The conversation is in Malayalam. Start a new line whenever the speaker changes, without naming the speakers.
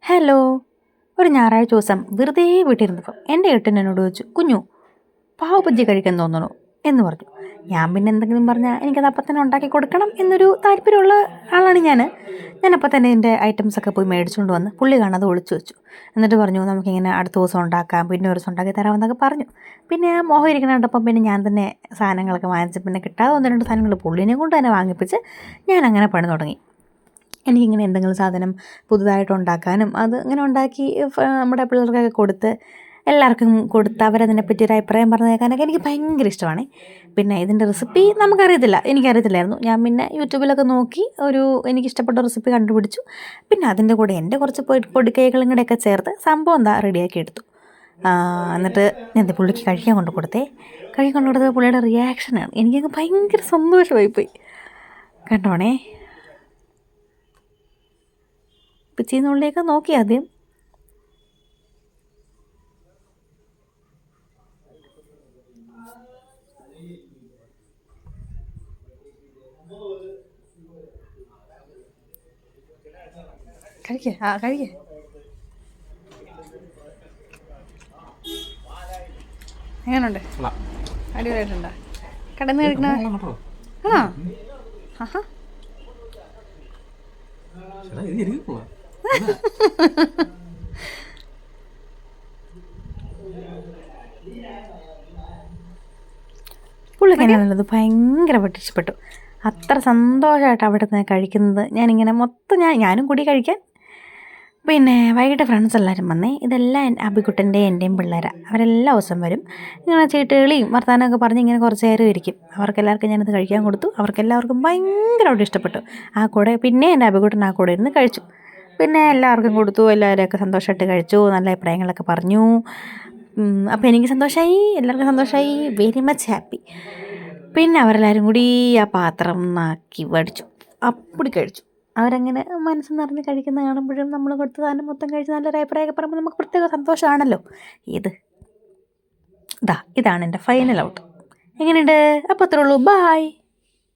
ഹലോ. ഒരു ഞായറാഴ്ച ദിവസം വെറുതെ വീട്ടിലിരുന്നപ്പോൾ എൻ്റെ ഏട്ടൻ എന്നോട് ചോദിച്ചു, കുഞ്ഞു പാവ് ബജ്ജി കഴിക്കാൻ തോന്നണോ എന്ന് പറഞ്ഞു. ഞാൻ പിന്നെ എന്തെങ്കിലും പറഞ്ഞാൽ എനിക്കത് അപ്പം തന്നെ ഉണ്ടാക്കി കൊടുക്കണം എന്നൊരു താല്പര്യമുള്ള ആളാണ് ഞാനപ്പോൾ തന്നെ എൻ്റെ ഐറ്റംസൊക്കെ പോയി മേടിച്ചുകൊണ്ട് വന്ന് പുള്ളി കാണാതെ ഒളിച്ചു വെച്ചു. എന്നിട്ട് പറഞ്ഞു, നമുക്കിങ്ങനെ അടുത്ത ദിവസം ഉണ്ടാക്കാം, പിന്നെ ഒരു ദിവസം ഉണ്ടാക്കി തരാമെന്നൊക്കെ പറഞ്ഞു. പിന്നെ ആ മോഹം ഇരിക്കുന്ന കണ്ടപ്പം പിന്നെ ഞാൻ തന്നെ സാധനങ്ങളൊക്കെ വാങ്ങിച്ച്, പിന്നെ കിട്ടാതെ 1-2 സാധനങ്ങൾ പുള്ളിനെ കൊണ്ട് തന്നെ വാങ്ങിപ്പിച്ച് ഞാൻ അങ്ങനെ പണി തുടങ്ങി. എനിക്കിങ്ങനെ എന്തെങ്കിലും സാധനം പുതുതായിട്ട് ഉണ്ടാക്കാനും അത് ഇങ്ങനെ ഉണ്ടാക്കി നമ്മുടെ പിള്ളേർക്കൊക്കെ കൊടുത്ത് എല്ലാവർക്കും കൊടുത്ത് അവരതിനെപ്പറ്റി ഒരു അഭിപ്രായം പറഞ്ഞു കേൾക്കാനൊക്കെ എനിക്ക് ഭയങ്കര ഇഷ്ടമാണ്. പിന്നെ ഇതിൻ്റെ റെസിപ്പി എനിക്കറിയത്തില്ലായിരുന്നു. ഞാൻ പിന്നെ യൂട്യൂബിലൊക്കെ നോക്കി എനിക്കിഷ്ടപ്പെട്ട റെസിപ്പി കണ്ടുപിടിച്ചു. പിന്നെ അതിൻ്റെ കൂടെ എൻ്റെ കുറച്ച് പൊടിക്കൈകളും കൂടെയൊക്കെ ചേർത്ത് സംഭവം റെഡിയാക്കി എടുത്തു. എന്നിട്ട് ഞാൻ പുള്ളിക്ക് കഴിക്കാൻ കൊടുത്തേ. പുള്ളിയുടെ റിയാക്ഷനാണ് എനിക്കങ്ങ് ഭയങ്കര സന്തോഷമായിപ്പോയി. കണ്ടോണേ, പിച്ചീന്നുള്ളിയൊക്കെ നോക്കി ആദ്യം. കഴിക്കേ എങ്ങനെയുണ്ട്? അടിപൊളിയായിട്ടുണ്ടോ? കടന്ന് കഴിക്കണ ആണോ? ആഹാ, പുള്ളിക്ക് എങ്ങനെയുള്ളത് ഭയങ്കരമായിട്ട് ഇഷ്ടപ്പെട്ടു. അത്ര സന്തോഷമായിട്ട് അവിടെ നിന്ന് കഴിക്കുന്നത്. ഞാനിങ്ങനെ മൊത്തം ഞാനും കൂടി കഴിക്കാൻ. പിന്നെ വൈകിട്ട് ഫ്രണ്ട്സ് എല്ലാവരും വന്നേ. ഇതെല്ലാം അബിക്കുട്ടൻ്റെയും എൻ്റെയും പിള്ളേരാണ്. അവരെല്ലാ ദിവസം വരും. ഇങ്ങനെ ചീട്ടുകളിയും വർത്തമാനമൊക്കെ പറഞ്ഞ് ഇങ്ങനെ കുറച്ച് നേരം ഇരിക്കും. അവർക്കെല്ലാവർക്കും ഞാനത് കഴിക്കാൻ കൊടുത്തു. അവർക്കെല്ലാവർക്കും ഭയങ്കരമായിട്ട് ഇഷ്ടപ്പെട്ടു. ആ കൂടെ പിന്നെ എൻ്റെ അബിക്കുട്ടൻ ആ കൂടെ ഇരുന്ന് കഴിച്ചു. പിന്നെ എല്ലാവർക്കും കൊടുത്തു. എല്ലാവരെയൊക്കെ സന്തോഷമായിട്ട് കഴിച്ചു. നല്ല അഭിപ്രായങ്ങളൊക്കെ പറഞ്ഞു. അപ്പോൾ എനിക്ക് സന്തോഷമായി, എല്ലാവർക്കും സന്തോഷമായി. Very much happy. പിന്നെ അവരെല്ലാവരും കൂടി ആ പാത്രം നാക്കി വടിച്ചു, അപ്പടി കഴിച്ചു. അവരങ്ങനെ മനസ്സ് നിറഞ്ഞ് കഴിക്കുന്ന കാണുമ്പോഴും നമ്മൾ കൊടുത്ത സാധനം മൊത്തം കഴിച്ച് നല്ലൊരു അഭിപ്രായമൊക്കെ പറയുമ്പോൾ നമുക്ക് പ്രത്യേക സന്തോഷമാണല്ലോ. ഇതാണ് എൻ്റെ ഫൈനൽ ഔട്ട്. എങ്ങനെയുണ്ട്? അപ്പോൾ അത്രേ ഉള്ളൂ. ബായ്.